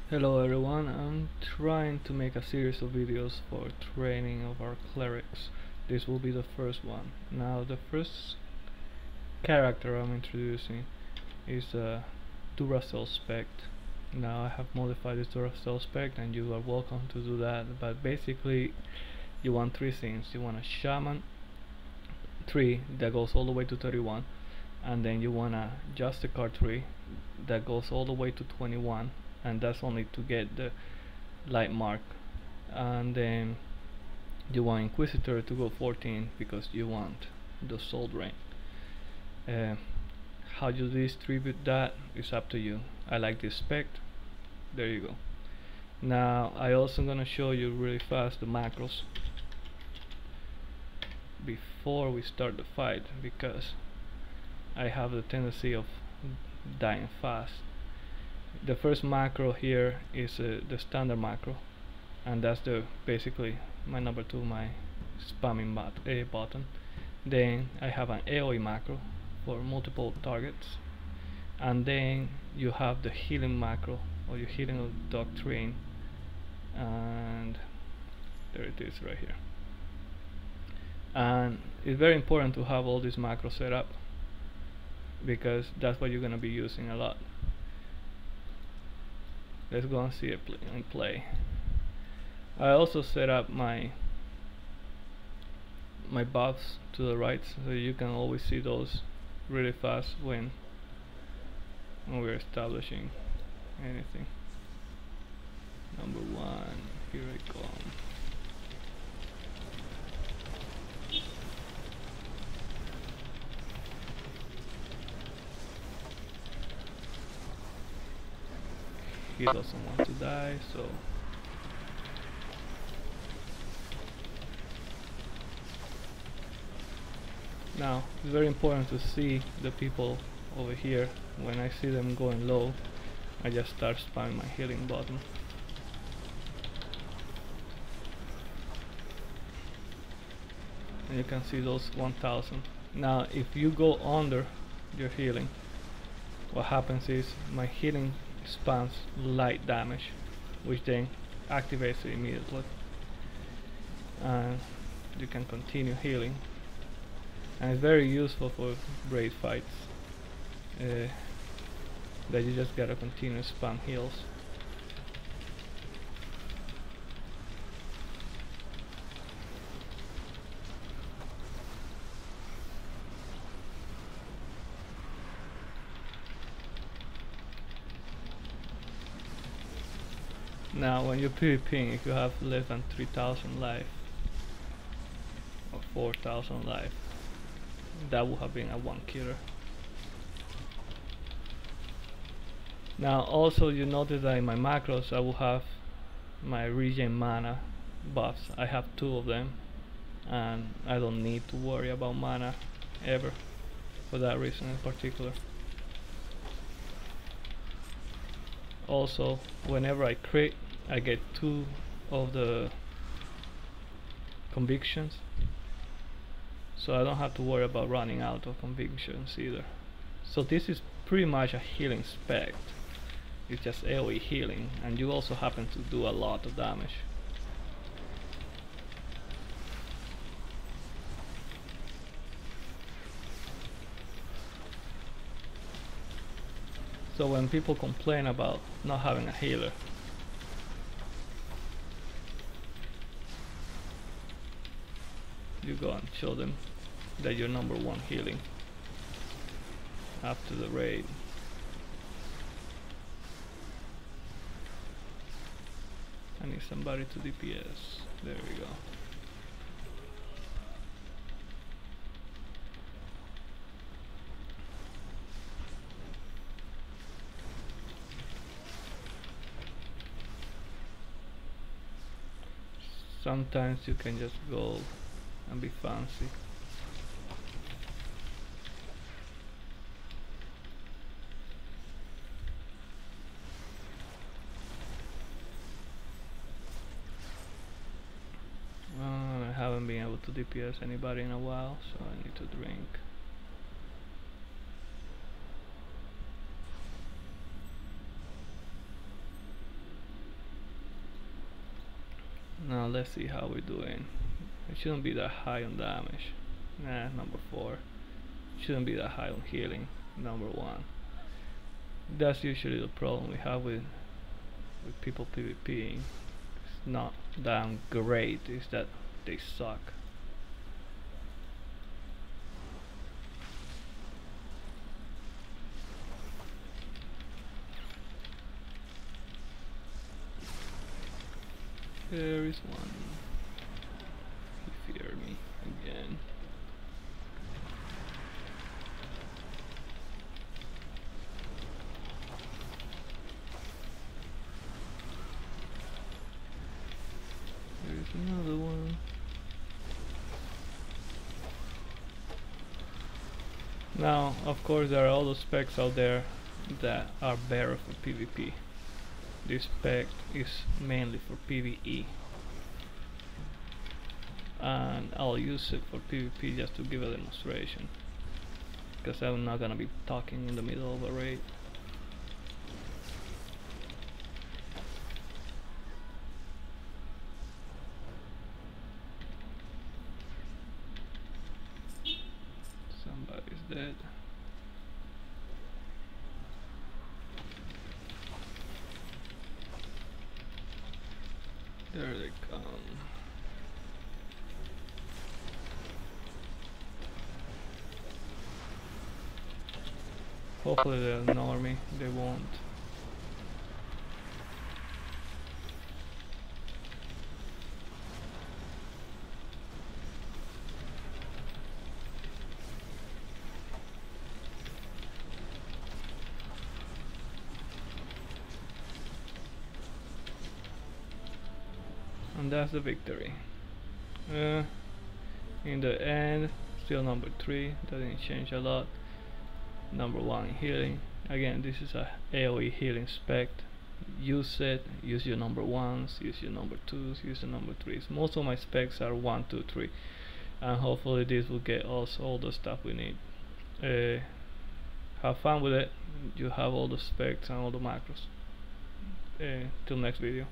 Hello everyone, I'm trying to make a series of videos for training of our clerics. This will be the first one. Now the first character I'm introducing is a Duracell spec. Now I have modified this Duracell spec and you are welcome to do that, but basically you want three things. You want a shaman 3 that goes all the way to 31, and then you want a Justicar 3 that goes all the way to 21, and that's only to get the light mark, and then you want Inquisitor to go 14 because you want the soul drain. How you distribute that is up to you. I like this spec. There you go. Now I also gonna show you really fast the macros before we start the fight, because I have the tendency of dying fast. The first macro here is the standard macro, and that's the basically my number 2, my spamming button. Then I have an AoE macro for multiple targets, and then you have the healing macro or your healing doctrine, and there it is right here. And it's very important to have all these macros set up because that's what you're gonna be using a lot. Let's go and see it in play. I also set up my buffs to the right, so you can always see those really fast when we're establishing anything. Number 1, here I come. He doesn't want to die, so now it's very important to see the people over here. When I see them going low, I just start spamming my healing button. And you can see those 1000. Now if you go under your healing, what happens is my healing spams light damage, which then activates it immediately, and you can continue healing, and it's very useful for raid fights, that you just gotta continue spam heals. Now when you're PvPing, if you have less than 3000 life or 4000 life, that would have been a 1 killer. Now also you notice that in my macros I will have my regen mana buffs. I have 2 of them, and I don't need to worry about mana ever for that reason in particular. Also, whenever I crit, I get 2 of the convictions, so I don't have to worry about running out of convictions either. So this is pretty much a healing spec. It's just AoE healing, and you also happen to do a lot of damage. So when people complain about not having a healer, you go and show them that you're number 1 healing after the raid. I need somebody to DPS. There we go. Sometimes you can just go and be fancy. I haven't been able to DPS anybody in a while, so I need to drink. Now let's see how we're doing. It shouldn't be that high on damage. Nah, number 4. Shouldn't be that high on healing. Number 1. That's usually the problem we have with people PvPing. It's not damn great, it's that they suck. There is one. He feared me again. There's another one. Now, of course, there are all those specs out there that are better for PvP. This spec is mainly for PvE, and I'll use it for PvP just to give a demonstration, because I'm not gonna be talking in the middle of a raid. Somebody's dead. There they come. Hopefully they'll ignore me. They won't. And that's the victory. In the end, still number 3, doesn't change a lot. Number 1 in healing. Again, this is a AoE healing spec. Use it, use your number 1s, use your number 2s, use the number 3s. Most of my specs are 1, 2, 3. And hopefully this will get us all the stuff we need. Have fun with it. You have all the specs and all the macros. Till next video.